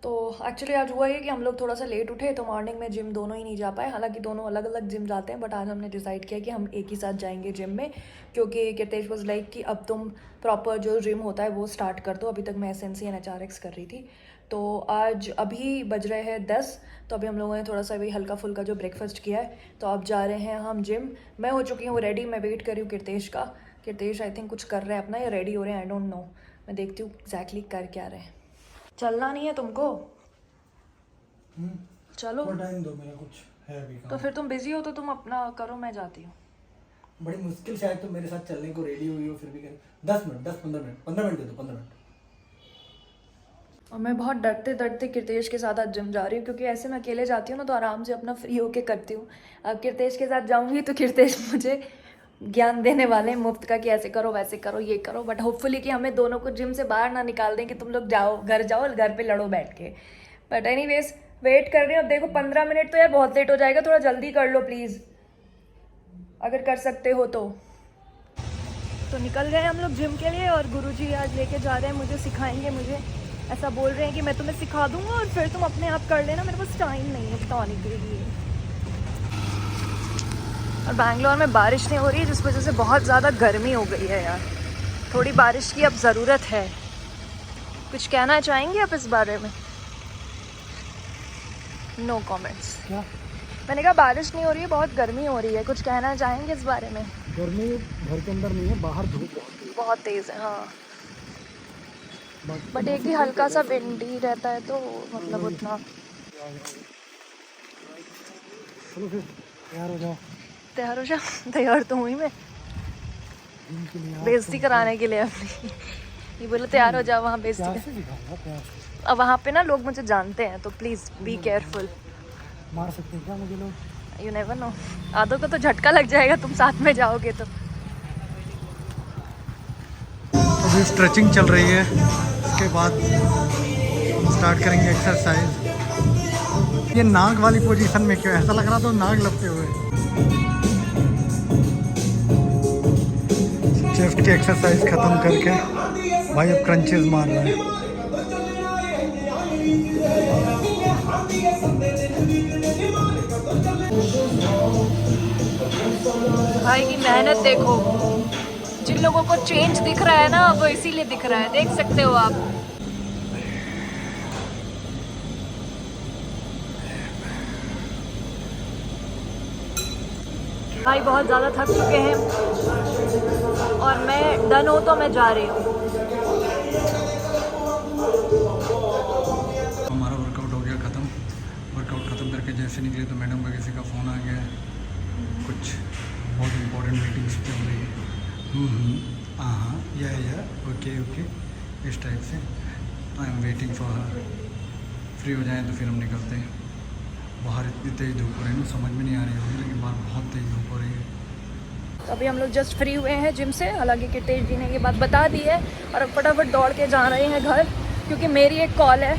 तो एक्चुअली आज हुआ ये कि हम लोग थोड़ा सा लेट उठे तो मॉर्निंग में जिम दोनों ही नहीं जा पाए। हालांकि दोनों अलग अलग जिम जाते हैं, बट आज हमने डिसाइड किया कि हम एक ही साथ जाएंगे जिम में, क्योंकि कीर्तेश वाज लाइक कि अब तुम प्रॉपर जो जिम होता है वो स्टार्ट कर दो। अभी तक मैं SNC एंड HRX कर रही थी। तो आज अभी बज रहे हैं 10, तो अभी हम लोगों ने थोड़ा सा भी हल्का फुल्का जो ब्रेकफास्ट किया है, तो अब जा रहे हैं हम जिम। मैं हो चुकी हूँ रेडी, मैं वेट कर रही हूँ कीर्तेश का। कीर्तेश आई थिंक कुछ कर रहे हैं अपना, या रेडी हो रहे हैं, आई डोंट नो। मैं देखती हूँ एग्जैक्टली कर क्या रहे हैं। चलना नहीं है तुमको? चलो टाइम दो, मेरा कुछ है अभी काम। तो फिर तुम बिजी हो तो तुम अपना करो, मैं जाती हूँ। बड़ी मुश्किल से आज तुम मेरे साथ चलने को रेडी हुई हो, फिर भी कर 10 मिनट 15 मिनट दे दो, 15 मिनट। और मैं बहुत डरते डरते कीर्तेश के साथ आज जिम जा रही हूँ, क्योंकि ऐसे मैं अकेले जाती हूँ ना तो आराम से अपना फ्री होके करती हूँ। अब कीर्तेश के साथ जाऊँगी तो कीर्तेश मुझे ज्ञान देने वाले हैं मुफ्त का कि ऐसे करो वैसे करो ये करो, बट होपफुली कि हमें दोनों को जिम से बाहर ना निकाल दें कि तुम लोग जाओ घर पे लड़ो बैठ के। बट एनीवेज वेट कर रही हूँ। देखो 15 मिनट तो यार बहुत लेट हो जाएगा, थोड़ा जल्दी कर लो प्लीज़, अगर कर सकते हो तो। निकल गए हम लोग जिम के लिए, और गुरुजी आज लेके जा रहे हैं, मुझे सिखाएंगे। मुझे ऐसा बोल रहे हैं कि मैं तुम्हें सिखा दूंगा और फिर तुम अपने आप कर लेना, मेरे पास टाइम नहीं है बताने के लिए। और बैंगलोर में बारिश नहीं हो रही है, जिस वजह से बहुत ज़्यादा गर्मी हो गई है यार। थोड़ी बारिश की अब ज़रूरत है। कुछ कहना चाहेंगे आप इस बारे में? No comments. क्या? मैंने कहा बारिश नहीं हो रही है, बहुत गर्मी हो रही है, कुछ कहना चाहेंगे इस बारे में? गर्मी घर के अंदर नहीं है, बाहर धूप बहुत तेज़ है हाँ, बट एक ही हल्का सा विंड ही रहता है तो मतलब उतना। चलो फिर तैयार हो जाओ। तैयार हो जा। तैयार तो हुई मैं, बेइज्जती कराने के लिए अपनी। ये बोलो तैयार हो जाओ, वहाँ बेइज्जती सिखाऊंगा। अब वहाँ पे ना लोग मुझे जानते हैं, तो प्लीज़ बी केयरफुल। मार सकते हैं क्या मुझे लोग? यू नेवर नो, आधों को तो झटका लग जाएगा तुम साथ में जाओगे तो। अभी स्ट्रेचिंग चल रही है, उसके बाद स्टार्ट करेंगे एक्सरसाइज। ये नाग वाली पोजीशन में क्यों ऐसा लग रहा था, नाग लगते हुए। चेस्ट की एक्सरसाइज खत्म करके भाई अब क्रंचेस मार रहे हैं। भाई की मेहनत देखो, जिन लोगों को चेंज दिख रहा है ना वो इसीलिए दिख रहा है, देख सकते हो आप। भाई बहुत ज़्यादा थक चुके हैं और मैं डन हो तो मैं जा रही हूँ। हमारा वर्कआउट हो गया ख़त्म। वर्कआउट ख़त्म करके जैसे निकले तो मैडम का किसी का फ़ोन आ गया है, कुछ बहुत इम्पोर्टेंट मीटिंग्स चल रही है। हाँ या ओके इस टाइप से। I am waiting for her. Free हो जाए तो फिर हम निकलते हैं। बाहर इतनी तेज़ धूप हो रही है ना, समझ में नहीं आ रही होगी, लेकिन बाहर बहुत तेज़ धूप हो रही है। तो अभी हम लोग जस्ट फ्री हुए हैं जिम से। हालांकि कीर्तेश जी ने ये बात बता दी है और अब फटाफट दौड़ के जा रहे हैं घर, क्योंकि मेरी एक कॉल है।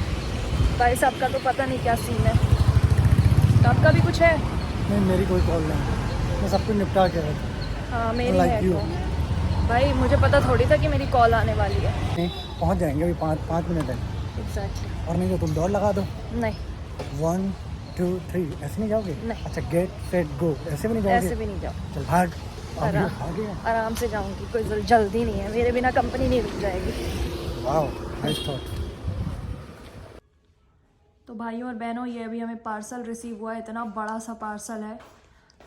भाई साहब का तो पता नहीं क्या सीन है, तो आपका भी कुछ है? नहीं, मेरी कोई कॉल नहीं, मैं सब कुछ निपटा के रखा। हाँ मेरी है कॉल। भाई मुझे पता थोड़ी था कि मेरी कॉल आने वाली है। नहीं, पहुँच जाएंगे अभी, 5 मिनट है। एग्जैक्टली। और नहीं तो तुम दौड़ लगा दो। नहीं 1 2 3 ऐसे नहीं जाओगे? नहीं। अच्छा गेट सेट गो ऐसे भी नहीं जाओगे? ऐसे भी नहीं जाओ, चल भाग। आराम से जाऊंगी, कोई जल्दी नहीं है, मेरे बिना कंपनी नहीं रुक जाएगी। Wow nice thought. तो भाइयों और बहनों, ये अभी हमें पार्सल रिसीव हुआ है, इतना बड़ा सा पार्सल है।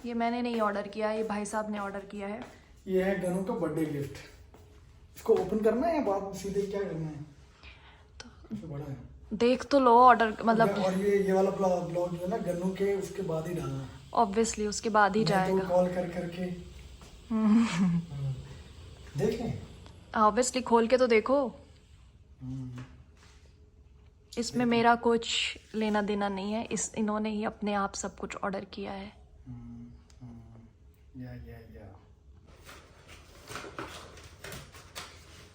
ये मैंने नहीं ऑर्डर किया है, ये भाई साहब ने ऑर्डर किया है। ये है गनू का बर्थडे गिफ्ट। इसको ओपन करना है या बाद सीधे क्या करना है? तो बड़ा है, देख तो लो ऑर्डर मतलब। और ये वाला ब्लॉग जो है ना गन्नू के, उसके बाद ही डालना। ऑब्वियसली उसके बाद ही जाएगा। तो कॉल करके देखें। ऑब्वियसली खोल के तो देखो। इसमें मेरा कुछ लेना देना नहीं है, इन्होंने ही अपने आप सब कुछ ऑर्डर किया है। या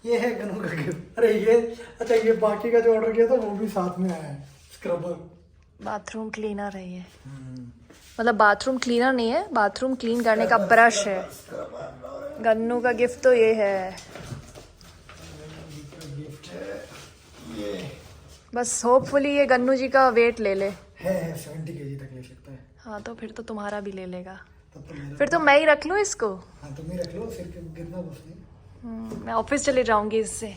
ये है गनू का गिफ्ट। अरे ये अच्छा, ये बाकी का जो ऑर्डर किया था वो भी साथ में आया है, स्क्रबर। बाथरूम क्लीनर है ये, मतलब बाथरूम क्लीनर नहीं है, बाथरूम क्लीन करने का ब्रश है। गन्नू का गिफ्ट तो ये है। बस होपफुली ये गन्नू जी का वेट ले ले। है 70 kg तक ले सकता है। हाँ तो फिर तो तुम्हारा भी ले लेगा। तब तो मेरा फिर तो मैं ही रख लूँ इसको। हाँ तुम ही रख लो, सिर के गिरना बस नहीं। मैं ऑफिस चले जाऊंगी इससे।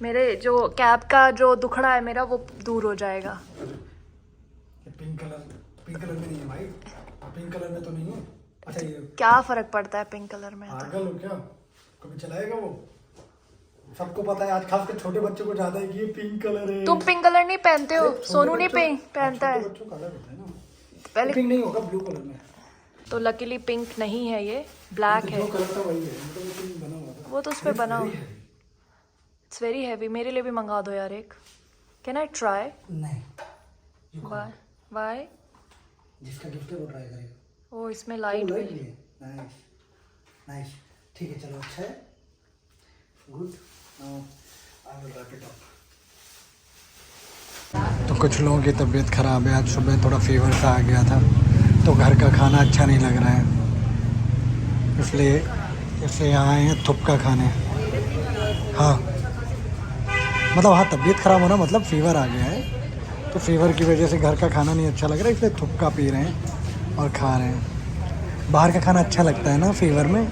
मेरे जो कैब का जो दुखड़ा है मेरा वो दूर हो जाएगा। ये पिंक कलर में नहीं है भाई, पिंक कलर में तो नहीं है। अच्छा ये क्या फर्क पड़ता है पिंक कलर में? पागल हो क्या, कभी चलाएगा वो? सबको पता है आज, खासकर छोटे बच्चों को ज्यादा है कि ये पिंक कलर है। तुम पिंक कलर नहीं पहनते हो, छोटे सोनू नहीं बच्चों- पहनता है। छोटे बच्चों का अलग होता है ना, पहले पिंक नहीं होगा, ब्लू कलर में। तो लकीली पिंक नहीं है, ये ब्लैक है। जो कलर था वही है, मतलब वो पिंक बना हुआ था। वो तो उस पे बना हुआ। इट्स वेरी हैवी, मेरे लिए भी मंगा दो यार एक। Can I try? नहीं, बाय बाय। जिसका गिफ्ट है वो ट्राई करेगा। ओ इसमें लाइट भी। नाइस नाइस, ठीक है चलो, अच्छा है, good. Now I will wrap it up. तो कुछ लोगों की तबीयत ख़राब है, आज सुबह थोड़ा फीवर सा आ गया था, तो घर का खाना अच्छा नहीं लग रहा है, इसलिए यहाँ आए हैं थुपका खाने। हाँ मतलब हाँ, तबीयत ख़राब होना मतलब फीवर आ गया है, तो फीवर की वजह से घर का खाना नहीं अच्छा लग रहा है, इसलिए थुपका पी रहे हैं और खा रहे हैं। बाहर का खाना अच्छा लगता है ना फीवर में।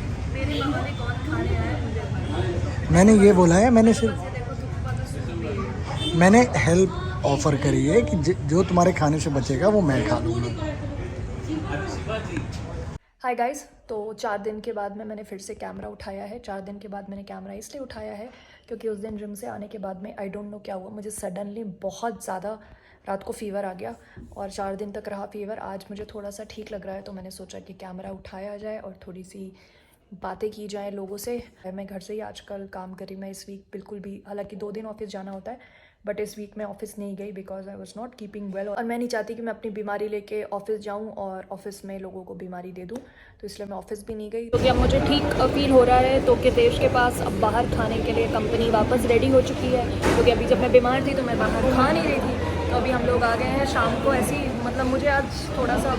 मैंने ये बोला है, मैंने हेल्प ऑफ़र करी है कि जो तुम्हारे खाने से बचेगा वो मैं खा लूँगा। हाय गाइस, तो 4 दिन के बाद में मैंने फिर से कैमरा उठाया है। 4 दिन के बाद मैंने कैमरा इसलिए उठाया है क्योंकि उस दिन जिम से आने के बाद में आई डोंट नो क्या हुआ, मुझे सडनली बहुत ज़्यादा रात को फ़ीवर आ गया और 4 दिन तक रहा फ़ीवर। आज मुझे थोड़ा सा ठीक लग रहा है, तो मैंने सोचा कि कैमरा उठाया जाए और थोड़ी सी बातें की जाए लोगों से। मैं घर से ही आजकल काम कर रही, मैं इस वीक बिल्कुल भी, हालांकि 2 दिन ऑफिस जाना होता है, बट इस वीक मैं ऑफिस नहीं गई because I was not keeping well. और मैं नहीं चाहती कि मैं अपनी बीमारी लेके ऑफिस जाऊं और ऑफिस में लोगों को बीमारी दे दूं, तो इसलिए मैं ऑफिस भी नहीं गई। क्योंकि अब मुझे ठीक फील हो रहा है, तो कितेश के पास अब बाहर खाने के लिए कंपनी वापस रेडी हो चुकी है, क्योंकि अभी जब मैं बीमार थी तो मैं बाहर खा नहीं रही थी। तो अभी हम लोग आ गए हैं शाम को ऐसी, मतलब मुझे आज थोड़ा सा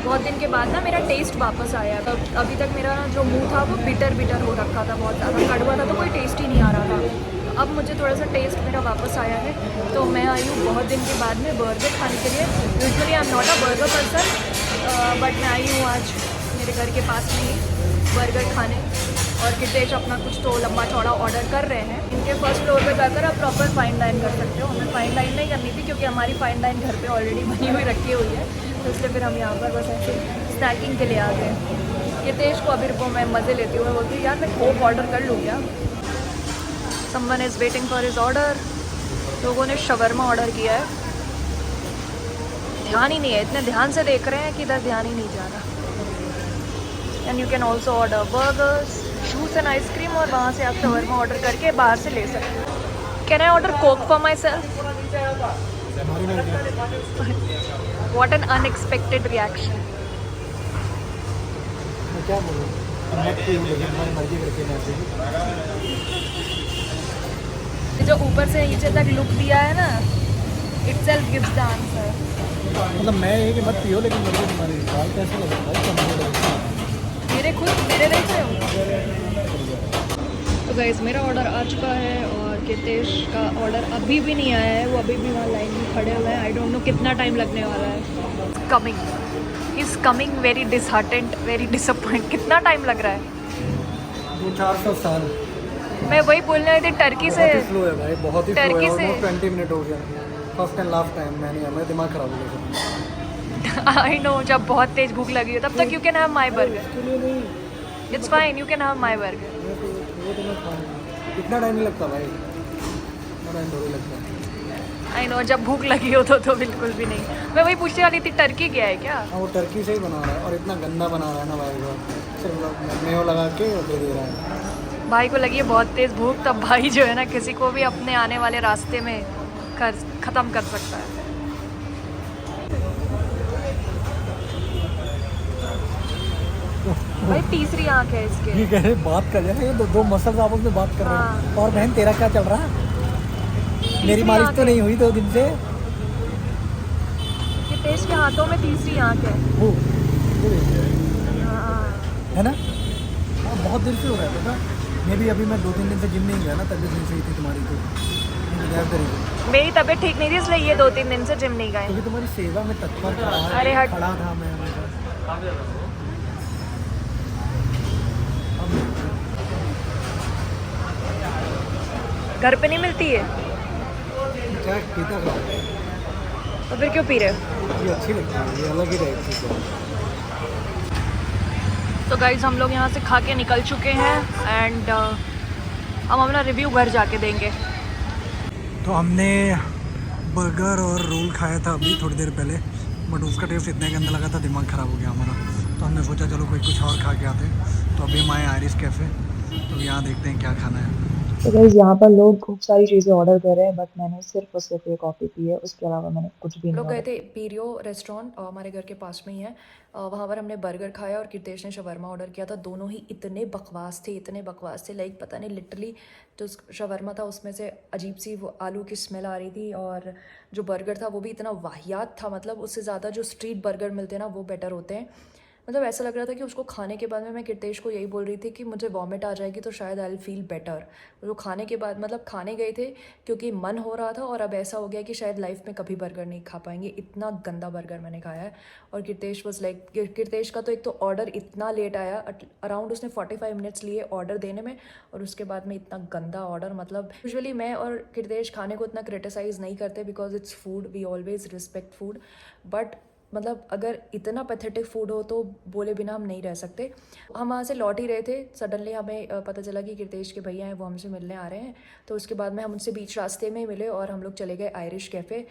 बहुत दिन के बाद ना मेरा टेस्ट वापस आया। तो अभी तक मेरा जो मुंह था वो बिटर हो रखा था, बहुत ज़्यादा कड़वा था, तो कोई टेस्ट ही नहीं आ रहा था। अब मुझे थोड़ा सा टेस्ट मेरा वापस आया है, तो मैं आई हूँ बहुत दिन के बाद में बर्गर खाने के लिए। Usually I am not a burger person, but मैं आई हूँ आज मेरे घर के पास में ही बर्गर खाने। और कितेश अपना कुछ तो लंबा चौड़ा ऑर्डर कर रहे हैं। इनके फर्स्ट फ्लोर पे जाकर आप प्रॉपर फाइन डाइन कर सकते हो। हमें फाइन डाइन नहीं करनी थी क्योंकि हमारी फाइन डाइन घर पे ऑलरेडी बनी हुई रखी हुई है, तो इसलिए फिर हम यहाँ पर बस ऐसे स्नैकिंग के लिए आ गए। कितेश को अभी वो मैं मज़े लेती हूँ, मैं बोलती हूँ यार मैं कोक ऑर्डर कर लूँ क्या। Someone is waiting for his order. लोगों ने शवरमा ऑर्डर किया है, ध्यान ही नहीं है, इतने ध्यान से देख रहे हैं कि इधर ध्यान ही नहीं जा रहा। And you can also order burgers, juice and ice cream, और वहाँ से आप शवरमा ऑर्डर करके बाहर से ले सकते हो। Can I order Coke for my self? What an unexpected reaction. क्या बोलूँ, जो ऊपर से नीचे तक लुक दिया है ना, itself gives the answer। मतलब मैं ये कि मत पियो, लेकिन मुझे तुम्हारी बाल कैसे लगता है, मेरे खुद मेरे देख रहे हो। तो गाइस मेरा ऑर्डर आ चुका है और कितेश का ऑर्डर अभी भी नहीं आया है, वो अभी भी वहाँ लाइन में खड़े हुए हैं। आई डोंट नो कितना टाइम लगने वाला है। Coming is coming, very disheartened, very disappoint. कितना टाइम लग रहा है? 200-400 साल। मैं वही बोलने आई थी, टर्की से स्लो है भाई, बहुत ही स्लो टर्की है। से 20 मिनट हो गया, फर्स्ट एंड लास्ट टाइम। मैं नहीं, मेरा दिमाग खराब हो गया। आई नो, जब बहुत तेज भूख लगी हो तब तक you can have my burger. इसके लिए नहीं, it's fine, you can have my burger. वो तो मैं खाऊंगा। इतना टाइम नहीं लगता भाई, इतना टाइम थोड़ी लगता है। आई नो, जब भूख लगी हो तो बिल्कुल भी नहीं। मैं वही पूछने वाली थी, टर्की क्या है क्या? हाँ, वो टर्की से ही बना रहा है, और इतना गंदा बना रहा है ना भाई, वो सिर्फ मेयो लगा के दे रहा है। भाई को लगी है बहुत तेज़ भूख, तब भाई जो है ना किसी को भी अपने आने वाले रास्ते में ख़त्म कर सकता है। भाई तीसरी आंख है इसके। ठीक है, बात कर रहे हैं, ये दो मसल आपस में बात कर रहे हैं। और बहन तेरा क्या चल रहा है? मेरी मालिश तो नहीं हुई 2 दिन से। कितेश के हाथों में तीसरी आंख है। वो हाँ। है ना? हाँ, बहुत दिन से हो रहा है पता। मैं भी अभी 2-3 दिन से जिम नहीं गया ना, तबीयत नहीं सही थी तुम्हारी, तो दैट्स द रीजन। मेरी तबीयत ठीक नहीं थी इसलिए ये 2-3 दिन से जिम नहीं गए। क्योंकि तुम्हारी सेवा में तत्पर खड़ा अरे हट। खड़ा था मैं हमेशा। घर पे नहीं मिलती है चाय पीता था, तो फिर क्यों पी रहे हो? ये अच्छी लगती है, ये अलग ही टाइप की है। तो गाइज हम लोग यहाँ से खा के निकल चुके हैं एंड हम अपना रिव्यू घर जाके देंगे। तो हमने बर्गर और रोल खाया था अभी थोड़ी देर पहले, बट उसका टेस्ट इतना गंदा लगा था, दिमाग ख़राब हो गया हमारा। तो हमने सोचा चलो कोई कुछ और खा के आते हैं। तो अभी हम आए आयरिश कैफ़े, तो यहाँ देखते हैं क्या खाना है। तो गाइस यहाँ पर लोग खूब सारी चीज़ें ऑर्डर कर रहे हैं, बट मैंने सिर्फ और सिर्फ ये कॉफ़ी पी है, उसके अलावा मैंने कुछ भी नहीं लोग गए ऑर्डर थे पीरियो रेस्टोरेंट, हमारे घर के पास में ही है। वहाँ पर हमने बर्गर खाया और कीर्तेश ने शवरमा ऑर्डर किया था। दोनों ही इतने बकवास थे, लाइक पता नहीं लिटरली जो शवरमा था उसमें से अजीब सी वो आलू की स्मेल आ रही थी, और जो बर्गर था वो भी इतना वाहियात था। मतलब उससे ज़्यादा जो स्ट्रीट बर्गर मिलते हैं ना वो बेटर होते हैं। मतलब ऐसा लग रहा था कि उसको खाने के बाद में मैं कीर्तेश को यही बोल रही थी कि मुझे वॉमिट आ जाएगी तो शायद आई विल फील बेटर। वो खाने के बाद मतलब खाने गए थे क्योंकि मन हो रहा था, और अब ऐसा हो गया कि शायद लाइफ में कभी बर्गर नहीं खा पाएंगे। इतना गंदा बर्गर मैंने खाया है। और कीर्तेश वाज लाइक, कीर्तेश का तो एक तो ऑर्डर इतना लेट आया, अराउंड उसने 45 मिनट्स लिए ऑर्डर देने में, और उसके बाद में इतना गंदा ऑर्डर। मतलब यूजुअली मैं और कीर्तेश खाने को इतना क्रिटिसाइज़ नहीं करते because it's food, we always respect food, but मतलब अगर इतना पैथेटिक फूड हो तो बोले बिना हम नहीं रह सकते। हम वहाँ से लौट ही रहे थे, सडनली हमें पता चला कि कीर्तेश के भैया हैं वो हमसे मिलने आ रहे हैं। तो उसके बाद में हम उनसे बीच रास्ते में मिले और हम लोग चले गए आयरिश कैफ़े,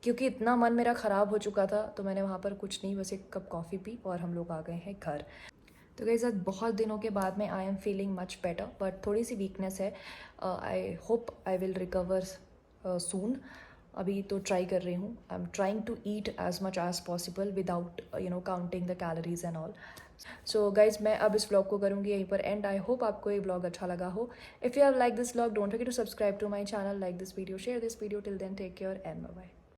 क्योंकि इतना मन मेरा ख़राब हो चुका था। तो मैंने वहाँ पर कुछ नहीं, बस एक कप कॉफ़ी पी और हम लोग आ गए हैं घर। तो गाइस आज बहुत दिनों के बाद में I am feeling much better, but थोड़ी सी वीकनेस है। I hope I will recover soon. अभी तो ट्राई कर रही हूँ। I am trying to eat as much as possible without counting the calories and all. So guys मैं अब इस व्लॉग को करूँगी यहीं पर एंड। आई होप आपको ये व्लॉग अच्छा लगा हो। If you have like this vlog don't forget to subscribe to my channel, like this video, share this video. Till then take care and bye bye.